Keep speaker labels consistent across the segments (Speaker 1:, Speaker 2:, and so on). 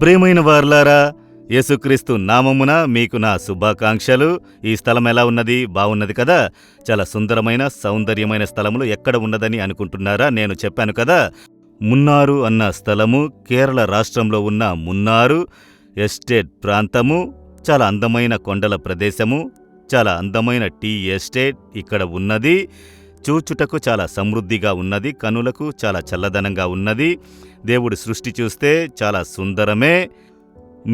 Speaker 1: ప్రియమైన వారలారా, యేసుక్రీస్తు నామమున మీకు నా శుభాకాంక్షలు. ఈ స్థలం ఎలా ఉన్నది? బాగున్నది కదా? చాలా సుందరమైన సౌందర్యమైన స్థలములు ఎక్కడ ఉన్నదని అనుకుంటున్నారా? నేను చెప్పాను కదా, మున్నారు అన్న స్థలము కేరళ రాష్ట్రంలో ఉన్న మున్నారు ఎస్టేట్ ప్రాంతము. చాలా అందమైన కొండల ప్రదేశము, చాలా అందమైన టీ ఎస్టేట్ ఇక్కడ ఉన్నది. చూచుటకు చాలా సమృద్ధిగా ఉన్నది, కనులకు చాలా చల్లదనంగా ఉన్నది. దేవుడి సృష్టి చూస్తే చాలా సుందరమే.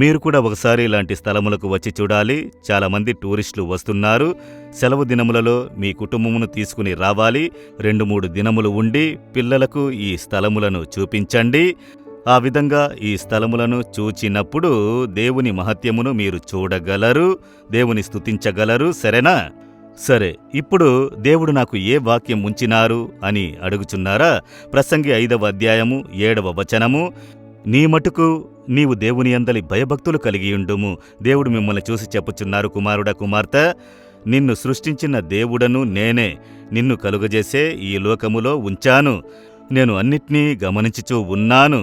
Speaker 1: మీరు కూడా ఒకసారి ఇలాంటి స్థలములకు వచ్చి చూడాలి. చాలామంది టూరిస్టులు వస్తున్నారు. సెలవు దినములలో మీ కుటుంబమును తీసుకుని రావాలి. 2-3 దినములు ఉండి పిల్లలకు ఈ స్థలములను చూపించండి. ఆ విధంగా ఈ స్థలములను చూచినప్పుడు దేవుని మహత్యమును మీరు చూడగలరు, దేవుని స్తుతించగలరు. సరేనా? సరే, ఇప్పుడు దేవుడు నాకు ఏ వాక్యం ఉంచినారు అని అడుగుచున్నారా? ప్రసంగి 5వ అధ్యాయము 7వ వచనము, నీ మటుకు నీవు దేవుని యందలి భయభక్తులు కలిగియుండుము. దేవుడు మిమ్మల్ని చూసి చెప్పుచున్నారు, కుమారుడా కుమార్తె, నిన్ను సృష్టించిన దేవుడను నేనే, నిన్ను కలుగజేసే ఈ లోకములో ఉంచాను. నేను అన్నిటినీ గమనించుచూ ఉన్నాను.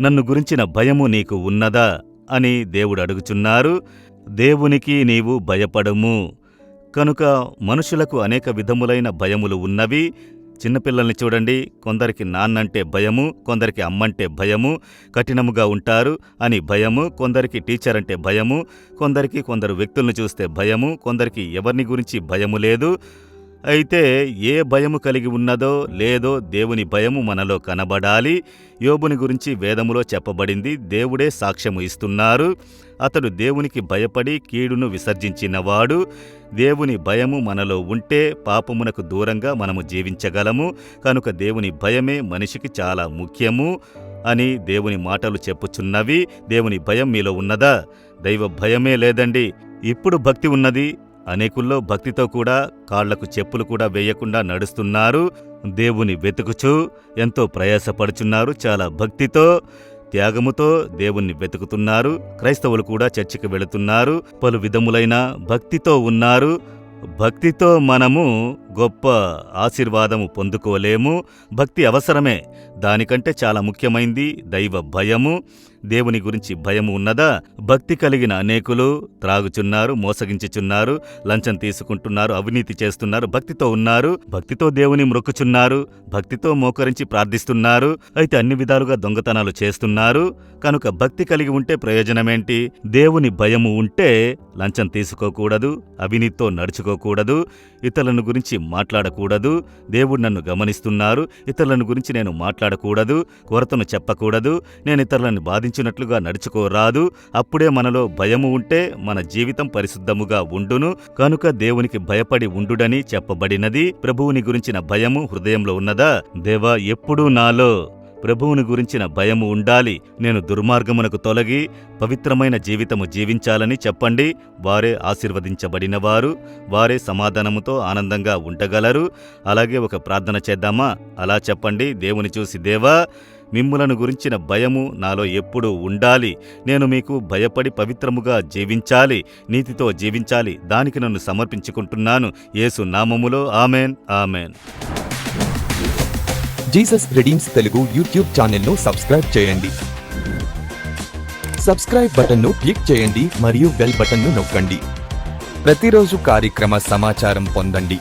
Speaker 1: నన్ను గురించిన భయము నీకు ఉన్నదా అని దేవుడు అడుగుచున్నారు. దేవునికి నీవు భయపడము. కనుక మనుషులకు అనేక విధములైన భయములు ఉన్నవి. చిన్నపిల్లల్ని చూడండి, కొందరికి నాన్నంటే భయము, కొందరికి అమ్మంటే భయము, కఠినముగా ఉంటారు అని భయము, కొందరికి టీచర్ అంటే భయము, కొందరు వ్యక్తులను చూస్తే భయము, కొందరికి ఎవరిని గురించి భయము లేదు. అయితే ఏ భయము కలిగి ఉన్నదో లేదో దేవుని భయము మనలో కనబడాలి. యోబుని గురించి వేదములో చెప్పబడింది. దేవుడే సాక్ష్యము ఇస్తున్నారు. అతడు దేవునికి భయపడి కీడును విసర్జించినవాడు. దేవుని భయము మనలో ఉంటే పాపమునకు దూరంగా మనము జీవించగలము. కనుక దేవుని భయమే మనిషికి చాలా ముఖ్యము అని దేవుని మాటలు చెప్పుచున్నవి. దేవుని భయం మీలో ఉన్నదా? దైవ భయమే లేదండి. ఇప్పుడు భక్తి ఉన్నది. అనేకుల్లో భక్తితో కూడా కాళ్లకు చెప్పులు కూడా వేయకుండా నడుస్తున్నారు. దేవుని వెతుకుచూ ఎంతో ప్రయాసపడుచున్నారు. చాలా భక్తితో, త్యాగముతో దేవుణ్ణి వెతుకుతున్నారు. క్రైస్తవులు కూడా చర్చికి వెళుతున్నారు. పలు విధములైన భక్తితో ఉన్నారు. భక్తితో మనము గొప్ప ఆశీర్వాదము పొందుకోలేము. భక్తి అవసరమే. దానికంటే చాలా ముఖ్యమైంది దైవ భయము. దేవుని గురించి భయము ఉన్నదా? భక్తి కలిగిన అనేకులు త్రాగుచున్నారు, మోసగించుచున్నారు, లంచం తీసుకుంటున్నారు, అవినీతి చేస్తున్నారు. భక్తితో ఉన్నారు, భక్తితో దేవుని మ్రొక్కుచున్నారు, భక్తితో మోకరించి ప్రార్థిస్తున్నారు. అయితే అన్ని విధాలుగా దొంగతనాలు చేస్తున్నారు. కనుక భక్తి కలిగి ఉంటే ప్రయోజనమేంటి? దేవుని భయము ఉంటే లంచం తీసుకోకూడదు, అవినీతితో నడుచుకోకూడదు, ఇతరులను గురించి మాట్లాడకూడదు. దేవుడు నన్ను గమనిస్తున్నారు, ఇతరులను గురించి నేను మాట్లాడకూడదు, కొరతను చెప్పకూడదు, నేను ఇతరులను బాధించినట్లుగా నడుచుకోరాదు. అప్పుడే మనలో భయము ఉంటే మన జీవితం పరిశుద్ధముగా ఉండును. కనుక దేవునికి భయపడి ఉండుడని చెప్పబడినది. ప్రభువుని గురించిన భయము హృదయంలో ఉన్నదా? దేవా, ఎప్పుడూ నాలో ప్రభువుని గురించిన భయము ఉండాలి. నేను దుర్మార్గమునకు తొలగి పవిత్రమైన జీవితము జీవించాలని చెప్పండి. వారే ఆశీర్వదించబడినవారు, వారే సమాధానముతో ఆనందంగా ఉండగలరు. అలాగే ఒక ప్రార్థన చేద్దామా? అలా చెప్పండి. దేవుని చూసి, దేవా, మిమ్ములను గురించిన భయము నాలో ఎప్పుడూ ఉండాలి. నేను మీకు భయపడి పవిత్రముగా జీవించాలి, నీతితో జీవించాలి. దానికి నన్ను సమర్పించుకుంటున్నాను. యేసు నామములో amen, amen.
Speaker 2: Jesus Redeems Telugu YouTube ఛానల్ను సబ్స్క్రైబ్ చేయండి. సబ్స్క్రైబ్ బటన్ను క్లిక్ చేయండి మరియు బెల్ బటన్ను నొక్కండి. ప్రతిరోజు కార్యక్రమ సమాచారం పొందండి.